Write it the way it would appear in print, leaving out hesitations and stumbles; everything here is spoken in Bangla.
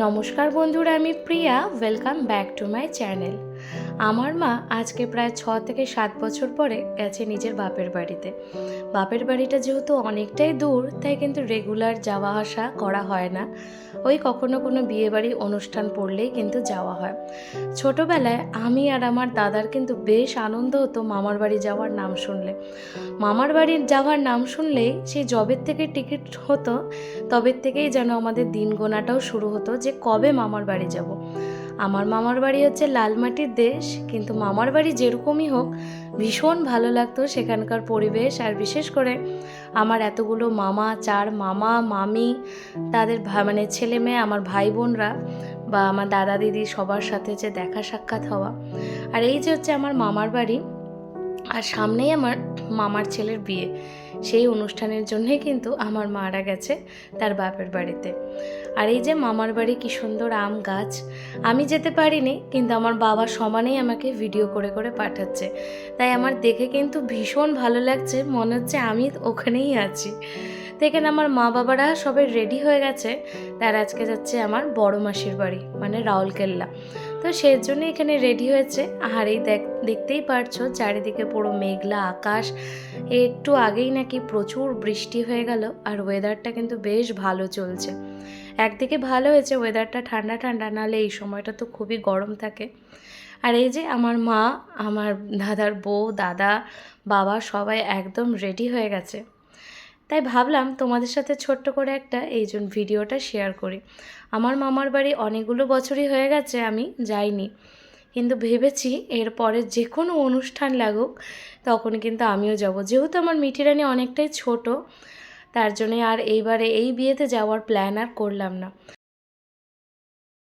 নমস্কার বন্ধুরা, আমি Priya. Welcome back to my channel. আমার মা আজকে প্রায় 6 থেকে 7 বছর পরে গেছে নিজের বাপের বাড়িতে। বাপের বাড়িটা যেহেতু অনেকটাই দূর, তাই কিন্তু রেগুলার যাওয়া আসা করা হয় না। ওই কখনো কোনো বিয়েবাড়ি অনুষ্ঠান পড়লেই কিন্তু যাওয়া হয়। ছোটোবেলায় আমি আর আমার দাদার কিন্তু বেশ আনন্দ হতো মামার বাড়ি যাওয়ার নাম শুনলে। মামার বাড়ির যাওয়ার নাম শুনলেই সেই যবের থেকে টিকিট হতো, তবের থেকেই যেন আমাদের দিন গোনাটাও শুরু হতো যে কবে মামার বাড়ি যাব। আমার মামার বাড়ি হচ্ছে লালমাটির দেশ, কিন্তু মামার বাড়ি যেরকমই হোক ভীষণ ভালো লাগতো সেখানকার পরিবেশ। আর বিশেষ করে আমার এতগুলো মামা, 4 মামা মামি, তাদের মানে ছেলে মেয়ে, আমার ভাই বোনরা বা আমার দাদা দিদি সবার সাথে যে দেখা সাক্ষাৎ হওয়া। আর এই যে হচ্ছে আমার মামার বাড়ি, আর সামনেই আমার মামার ছেলের বিয়ে। সেই অনুষ্ঠানের জন্যই কিন্তু আমার মারা গেছে তার বাপের বাড়িতে। আর এই যে মামার বাড়ি, কি সুন্দর আম গাছ। আমি যেতে পারিনি, কিন্তু আমার বাবা সমানেই আমাকে ভিডিও করে করে পাঠাচ্ছে। তাই আমার দেখে কিন্তু ভীষণ ভালো লাগছে, মনে হচ্ছে আমি ওখানেই আছি। তো এখানে আমার মা বাবারা সবাই রেডি হয়ে গেছে। তারা আজকে যাচ্ছে আমার বড় মাসির বাড়ি, মানে রাউরকেল্লা। তো সেই জন্য এখানে রেডি হয়েছে। আর এই দেখতেই পারছো চারিদিকে পুরো মেঘলা আকাশ। একটু আগেই নাকি প্রচুর বৃষ্টি হয়ে গেল, আর ওয়েদারটা কিন্তু বেশ ভালো চলছে। একদিকে ভালো হয়েছে ওয়েদারটা ঠান্ডা ঠান্ডা, নাহলে এই সময়টা তো খুবই গরম থাকে। আর এই যে আমার মা, আমার দাদার বউ, দাদা, বাবা সবাই একদম রেডি হয়ে গেছে। তাই ভাবলাম তোমাদের সাথে ছোট্ট করে একটা এই জন্য ভিডিওটা শেয়ার করি। আমার মামার বাড়ি অনেকগুলো বছরই হয়ে গেছে আমি যাইনি, কিন্তু ভেবেছি এরপরে যে কোনো অনুষ্ঠান লাগুক তখন কিন্তু আমিও যাব। যেহেতু আমার মিঠিরানি অনেকটাই ছোট, তার জন্যে আর এইবারে এই বিয়েতে যাওয়ার প্ল্যান আর করলাম না।